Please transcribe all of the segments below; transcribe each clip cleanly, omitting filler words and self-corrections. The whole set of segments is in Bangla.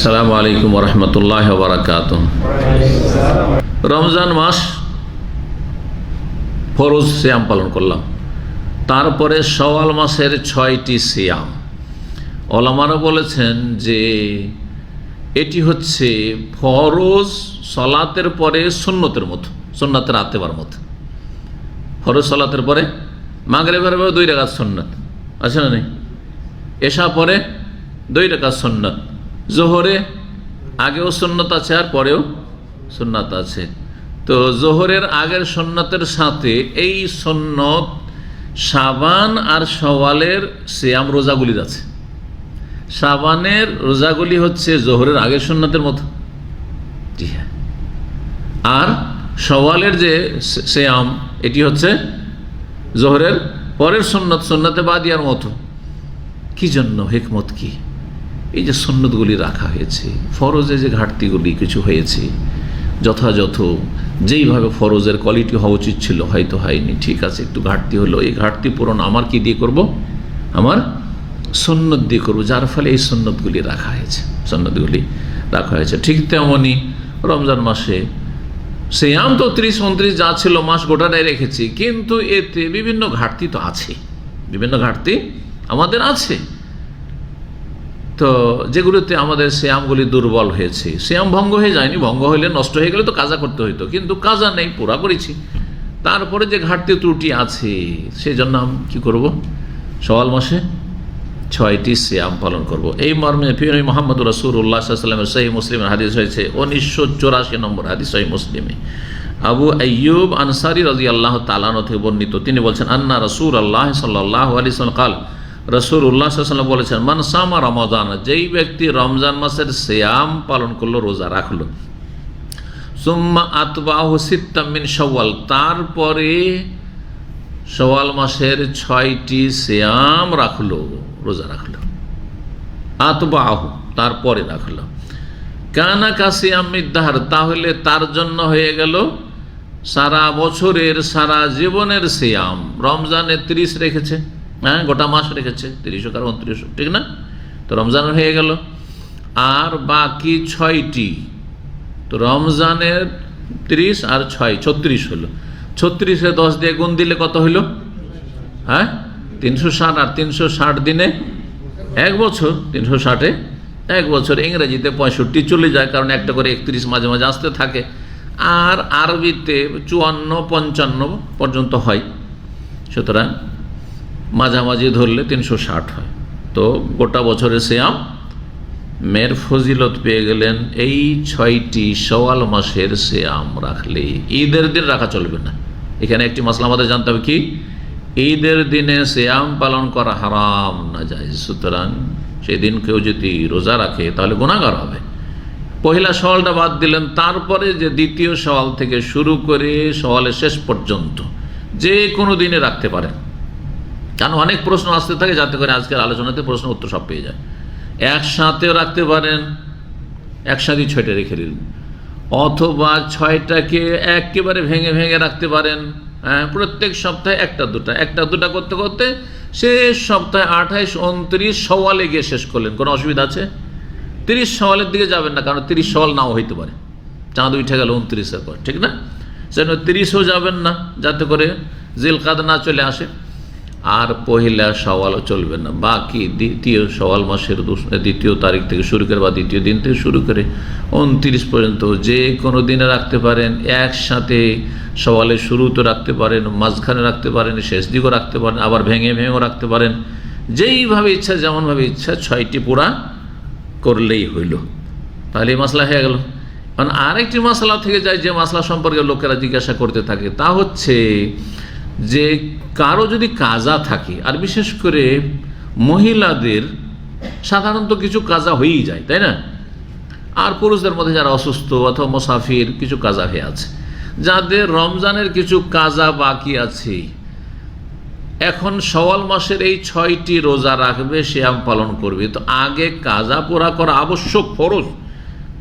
আসসালামু আলাইকুম ওয়া রাহমাতুল্লাহি ওয়া বারাকাতুহু। রমজান মাস ফরজ সিয়াম পালন করলাম, তারপরে শাওয়াল মাসের 6টি সিয়াম। ওলামারা বলেছেন যে এটি হচ্ছে ফরজ সালাতের পরে সুন্নতের মতো, সুন্নাতের আতেবার মতো। ফরজ সালাতের পরে মাগরিবের পরে 2 রাকাত সুন্নাত আছে না নেই, এশা পরে 2 রাকাত সুন্নাত, জোহরে আগেও সুন্নত আছে আর পরেও সুন্নাত আছে। তো জোহরের আগের সুন্নতের সাথে এই সুন্নত শাবান আর শাওয়ালের সিয়াম রোজাগুলির আছে। শাবানের রোজাগুলি হচ্ছে জোহরের আগের সুন্নতের মতো, জি হ্যাঁ, আর শাওয়ালের যে সিয়াম এটি হচ্ছে জোহরের পরের সুন্নত, সুন্নতে বাদিয়ার মতো। কি জন্য, হিকমত কি? এই যে সুন্নতগুলি রাখা হয়েছে, ফরজে যে ঘাটতিগুলি কিছু হয়েছে, যথাযথ যেইভাবে ফরজের কোয়ালিটি হওয়া উচিত ছিল হয়তো হয়নি, ঠিক আছে, একটু ঘাটতি হলো, এই ঘাটতি পূরণ আমার কি দিয়ে করব? আমার সুন্নত দিয়ে করব, যার ফলে এই সুন্নতগুলি রাখা হয়েছে, সুন্নতগুলি রাখা হয়েছে। ঠিক তেমনই রমজান মাসে সিয়াম তো 30-29 যা ছিল মাস গোটাটাই রেখেছি, কিন্তু এতে বিভিন্ন ঘাটতি তো আছে, বিভিন্ন ঘাটতি আমাদের আছে। তো যেগুলোতে আমাদের সিয়ামগুলি দুর্বল হয়েছে, সিয়াম ভঙ্গ হয়ে যায়নি, ভঙ্গ হইলে নষ্ট হয়ে গেলে তো কাজা করতে হইতো, কিন্তু কাজা নেই, পুরা করেছি। তারপরে যে ঘাটতি ত্রুটি আছে, সেই জন্য আমি কী করবো, শাওয়াল মাসে 6টি সিয়াম পালন করব। এই মর্মে প্রিয় মুহাম্মদ রাসূলুল্লাহ সাল্লাল্লাহু আলাইহি ওয়াসাল্লামের সহিহ মুসলিমের হাদিস হয়েছে, 1984 নম্বর হাদিস সহিহ মুসলিমে। আবু আইয়ুব আনসারী রাদিয়াল্লাহু তাআলা আনহু থেকে বর্ণিত, তিনি বলছেন, আন্না রাসূলুল্লাহ সাল্লাল্লাহু আলাইহি ওয়াসাল্লাম কাল, রাসূলুল্লাহ সাল্লাল্লাহু আলাইহি ওয়াসাল্লাম বলেছেন, মান সামা রমাদান, যেই ব্যক্তি রমজান মাসের সিয়াম পালন করলো, রোজা রাখলো, সুম্মা আতবাহু সিত্তাম মিন শাওয়াল, তারপরে শাওয়াল মাসের 6টি সিয়াম রাখলো, রোজা রাখলো, আতবাহু তারপরে রাখলো, কানা কাসিয়ামিদ দাহর, তাহলে তার জন্য হয়ে গেল সারা বছরের, সারা জীবনের সিয়াম। রমজানে 30 রেখেছে, হ্যাঁ, গোটা মাস রেখেছে, 30 আর 29, ঠিক না? তো রমজানের হয়ে গেল, আর বাকি 6টি, তো রমজানের 30 আর 6 36 হলো। 36-এ 10 দিয়ে গুণ দিলে কত হইল? হ্যাঁ, 360, আর 360 দিনে 1 বছর, 360-এ 1 বছর। ইংরেজিতে 65 চলে যায়, কারণ একটা করে 31 মাঝে মাঝে আসতে থাকে, আর আরবিতে 54-55 পর্যন্ত হয়, সুতরাং মাঝামাঝি ধরলে 360 হয়। তো গোটা বছরের সিয়াম মের ফজিলত পেয়ে গেলেন এই 6টি শাওয়াল মাসের সিয়াম রাখলে। ঈদের দিন রাখা চলবে না, এখানে একটি মাসলা আমাদের জানতে হবে, কি? ঈদের দিনে সিয়াম পালন করা হারাম, না যায়। সুতরাং সেই দিন কেউ যদি রোজা রাখে তাহলে গুনাহগার হবে। পহিলা শাওয়ালটা বাদ দিলেন, তারপরে যে দ্বিতীয় শাওয়াল থেকে শুরু করে শাওয়ালের শেষ পর্যন্ত যে কোনো দিনে রাখতে পারেন, কারণ অনেক প্রশ্ন আসতে থাকে, যাতে করে আজকের আলোচনাতে প্রশ্ন উত্তর সব পেয়ে যায়। একসাথেও রাখতে পারেন, একসাথে 6টা রেখে দিন, অথবা 6টাকে একেবারে ভেঙে ভেঙে রাখতে পারেন। হ্যাঁ, প্রত্যেক সপ্তাহে একটা দুটা করতে করতে শেষ সপ্তাহে 28-29 শাওয়ালে গিয়ে শেষ করলেন, কোনো অসুবিধা আছে? 30 শাওয়ালের দিকে যাবেন না, কারণ 30 শাওয়াল নাও হইতে পারে, চাঁদ উঠে গেল 29-এর পর, ঠিক না? সেজন্য 30ও যাবেন না, যাতে করে জিলকাদ না চলে আসে। আর পহিলা শাওয়ালও চলবে না, বাকি দ্বিতীয় শাওয়াল মাসের 2 তারিখ থেকে শুরু করে বা দ্বিতীয় দিন থেকে শুরু করে 29 পর্যন্ত যে কোনো দিনে রাখতে পারেন। একসাথে শাওয়ালের শুরুতে রাখতে পারেন, মাঝখানে রাখতে পারেন, শেষ দিকেও রাখতে পারেন, আবার ভেঙে ভেঙেও রাখতে পারেন, যেইভাবে ইচ্ছা, যেমনভাবে ইচ্ছা 6টি পুরা করলেই হইল। তাহলে এই মাসলা হয়ে গেল। কারণ আরেকটি মাসলা থেকে যায়, যে মাসলা সম্পর্কে লোকেরা জিজ্ঞাসা করতে থাকে, তা হচ্ছে যে কারো যদি কাজা থাকে, আর বিশেষ করে মহিলাদের সাধারণত কিছু কাজা হয়েই যায়, তাই না? আর পুরুষদের মধ্যে যারা অসুস্থ অথবা মুসাফির কিছু কাজা হয়ে আছে, যাদের রমজানের কিছু কাজা বাকি আছে, এখন শাওয়াল মাসের এই 6টি রোজা রাখবে, সিয়াম পালন করবে, তো আগে কাজা পুরা করা আবশ্যক, ফরজ,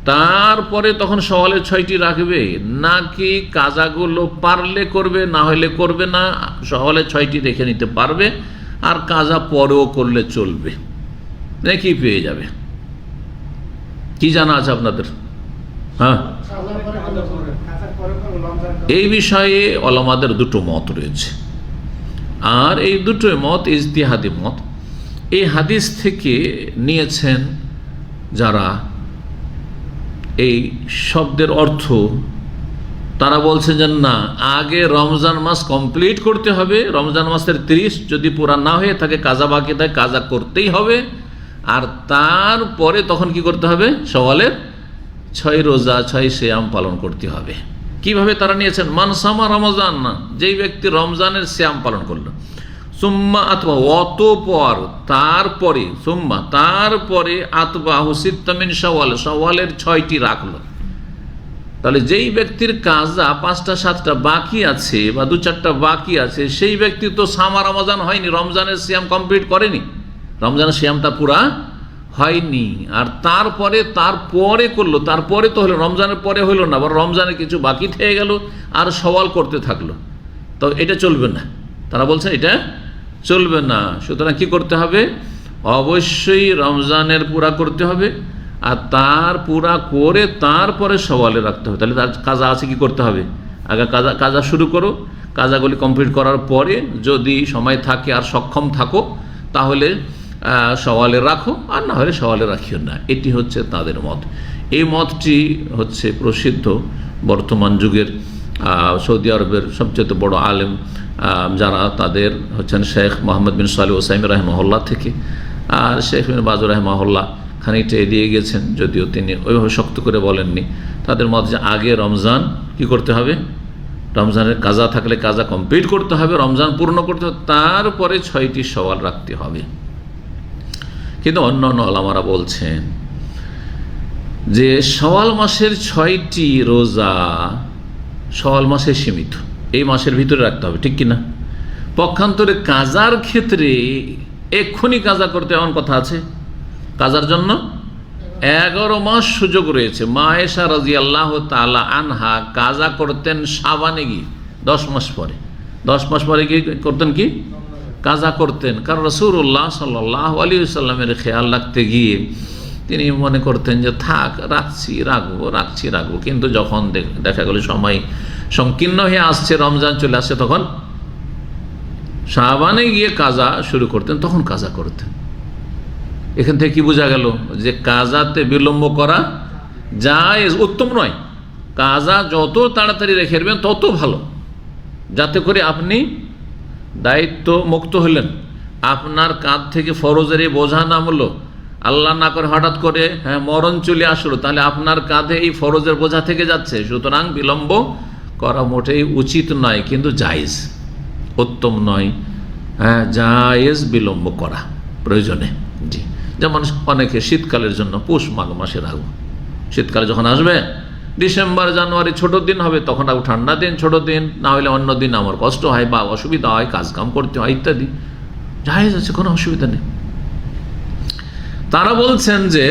তারপরে তখন শাওয়ালের 6টি রাখবে, নাকি কাজাগুলো পারলে করবে, না হলে করবে না, শাওয়ালের 6টি রেখে নিতে পারবে, আর কাজা পরেও করলে চলবে, নাকি পেয়ে যাবে? কি জানা আছে আপনাদের? হ্যাঁ, এই বিষয়ে ওলামাদের দুটো মত রয়েছে, আর এই দুটো মত ইজতিহাদি মত। এই হাদিস থেকে নিয়েছেন যারা এই শব্দের অর্থ, তারা বলছেন যে না, আগে রমজান মাস কমপ্লিট করতে হবে, রমজান মাসের 30 যদি পুরা না হয়ে থাকে, কাজা বাকি থাকে, কাজা করতেই হবে। আর তারপরে তখন কি করতে হবে? শাওয়ালের 6 রোজা 6 সিয়াম পালন করতে হবে। কিভাবে তারা নিয়েছেন? মানসামা রমজান, না, যেই ব্যক্তি রমজানের সিয়াম পালন করলো, সুম্মা আতবা, অতঃপর, তারপরে, সুম্মা, তারপরে, আতবাহু সিত্তা মিন শাওয়াল, শাওয়ালের 6টি রাখলো। তাহলে যেই ব্যক্তির কাজা 5টা 7টা বাকি আছে বা 2-4টা বাকি আছে, সেই ব্যক্তি তো সামা রমজান হয়নি, রমজানের সিয়াম কমপ্লিট করেনি, রমজানের সিয়ামটা পুরা হয়নি। আর তারপরে করলো, তারপরে তো হলো, রমজানের পরে হলো না, আবার রমজানের কিছু বাকি থেকে গেল আর সওয়াল করতে থাকলো, তো এটা চলবে না। তারা বলছেন এটা চলবে না। সুতরাং কি করতে হবে? অবশ্যই রমজানের পুরা করতে হবে, আর তার পুরা করে তারপরে সওয়ালে রাখতে হবে। তাহলে তার কাজা আছে, কি করতে হবে? আগে কাজা শুরু করো, কাজাগুলি কমপ্লিট করার পরে যদি সময় থাকে আর সক্ষম থাকো, তাহলে সওয়ালে রাখো, আর না হলে সওয়ালে রাখিও না। এটি হচ্ছে তাদের মত। এই মতটি হচ্ছে প্রসিদ্ধ বর্তমান যুগের সৌদি আরবের সবচেয়ে বড় আলেম যারা, তাদের হচ্ছেন শেখ মোহাম্মদ বিন সালেহ ওসাইমি রাহিমাহুল্লাহ থেকে, আর শেখ বিন বাজ রাহিমাহুল্লাহ খানিকটা এড়িয়ে গেছেন, যদিও তিনি ওইভাবে শক্ত করে বলেননি। তাদের মত যে আগে রমজান কি করতে হবে? রমজানের কাজা থাকলে কাজা কমপ্লিট করতে হবে, রমজান পূর্ণ করতে হবে, তারপরে 6টি সওয়াল রাখতে হবে। কিন্তু অন্য অন্য ওলামারা বলছেন যে শাওয়াল মাসের 6টি রোজা শাওয়াল মাসে সীমিত, এই মাসের ভিতরে রাখতে হবে, ঠিক কিনা? পক্ষান্তরে কাজার ক্ষেত্রে এক্ষুনি কাজা করতে এমন কথা আছে, কাজার জন্য 11 মাস সুযোগ রয়েছে। মা আয়েশা রাদিয়াল্লাহু তাআলা আনহা কাজা করতেন শাবানে গিয়ে, 10 মাস পরে। 10 মাস পরে গিয়ে করতেন কি? কাজা করতেন। কারণ রাসূলুল্লাহ সাল্লাল্লাহু আলাইহি ওয়াসাল্লামের খেয়াল রাখতে গিয়ে তিনি মনে করতেন যে থাক, রাখবো। কিন্তু যখন দেখা গেল সময় সংকীর্ণ হয়ে আসছে, রমজান চলে আসছে, তখন শাবানে গিয়ে কাজা শুরু করতেন, তখন কাজা করতেন। এখান থেকে কি বোঝা গেল? যে কাজাতে বিলম্ব করা জায়েজ, উত্তম নয়। কাজা যত তাড়াতাড়ি রেখে দেবেন তত ভালো, যাতে করে আপনি দায়িত্ব মুক্ত হলেন, আপনার কাঁধ থেকে ফরজের এই বোঝা নামলো, আল্লাহ না করে হঠাৎ করে মরণ চলে আসলো, তাহলে আপনার কাঁধে এই ফরজের বোঝা থেকে যাচ্ছে। সুতরাং বিলম্ব করা মোটেই উচিত নয়, কিন্তু জায়েজ, উত্তম নয়। জায়েজ বিলম্ব করা প্রয়োজনে। জি, যেমন অনেকে শীতকালের জন্য পৌষ মাঘ মাসে রাখবো, শীতকালে যখন আসবে ডিসেম্বর জানুয়ারি ছোট দিন হবে, তখন রাখবো ঠান্ডা দিন, ছোট দিন, না হলে অন্য দিন আমার কষ্ট হয় বা অসুবিধা হয়, কাজকাম করতে হয় ইত্যাদি, জায়েজ আছে, কোনো অসুবিধা নেই। তারা বলছেন যে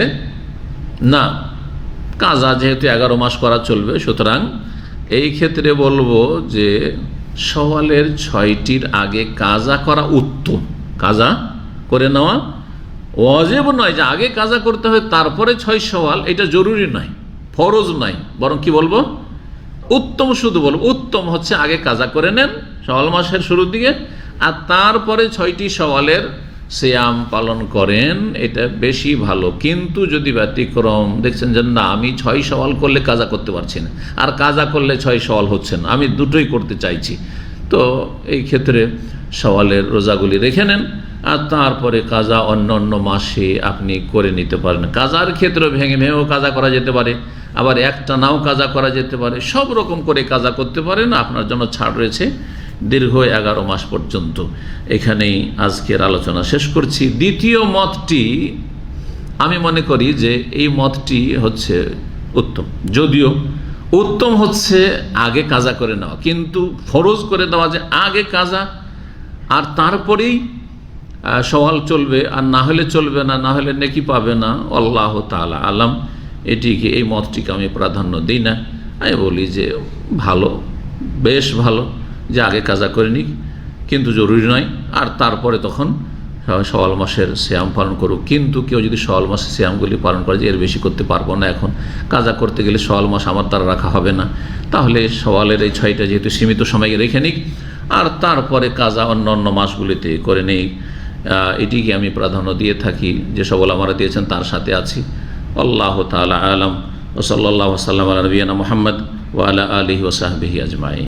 না, কাজা যেহেতু 11 মাস করা চলবে, সুতরাং এই ক্ষেত্রে বলবো যে শাওয়ালের 6টির আগে কাজা করা উত্তম। কাজা করে নেওয়া ওয়াজিব নয় যে আগে কাজা করতে হবে তারপরে 6 শাওয়াল, এটা জরুরি নয়, ফরজ নয়, বরং কি বলবো? উত্তম। শুধু বলবো উত্তম হচ্ছে আগে কাজা করে নেন শাওয়াল মাসের শুরুর দিকে, আর তারপরে 6টি শাওয়ালের সিয়াম পালন করেন, এটা বেশি ভালো। কিন্তু যদি ব্যতিক্রম দেখছেন যে না, আমি 6 শাওয়াল করলে কাজা করতে পারছি না, আর কাজা করলে 6 শাওয়াল হচ্ছে না, আমি দুটোই করতে চাইছি, তো এই ক্ষেত্রে শাওয়ালের রোজাগুলি রেখে নেন, আর তারপরে কাজা অন্য অন্য মাসে আপনি করে নিতে পারেন। কাজার ক্ষেত্রে ভেঙে ভেঙেও কাজা করা যেতে পারে, আবার একটা নাও কাজা করা যেতে পারে, সব রকম করে কাজা করতে পারেন, আপনার জন্য ছাড় রয়েছে দীর্ঘ 11 মাস পর্যন্ত। এখানেই আজকের আলোচনা শেষ করছি। দ্বিতীয় মতটি আমি মনে করি যে এই মতটি হচ্ছে উত্তম, যদিও উত্তম হচ্ছে আগে কাজা করে নেওয়া, কিন্তু ফরজ করে দেওয়া যে আগে কাজা আর তারপরেই সওয়াল চলবে, আর না হলে চলবে না, না হলে নেকি পাবে না, আল্লাহ তাআলা আলাম। এটিকে, এই মতটিকে আমি প্রাধান্য দিই না। আমি বলি যে ভালো, বেশ ভালো যে আগে কাজা করে নিক, কিন্তু জরুরি নয়, আর তারপরে তখন শাওয়াল মাসের সিয়াম পালন করুক। কিন্তু কেউ যদি শাওয়াল মাসের সিয়ামগুলি পালন করে যে এর বেশি করতে পারবো না, এখন কাজা করতে গেলে শাওয়াল মাস আমার দ্বারা রাখা হবে না, তাহলে শাওয়ালের এই 6টা যেহেতু সীমিত সময় রেখে নিক, আর তারপরে কাজা অন্য অন্য মাসগুলিতে করে নেই। এটিকে আমি প্রাধান্য দিয়ে থাকি, যে সব ওলামারা দিয়েছেন তার সাথে আছি। আল্লাহু তাআলা আলাম। ওয়া সাল্লাল্লাহু ওয়া সাল্লাম আলা নবিয়িনা মুহাম্মদ ওয়া আলা আলিহি ওয়া সাহবিহি আজমাইন।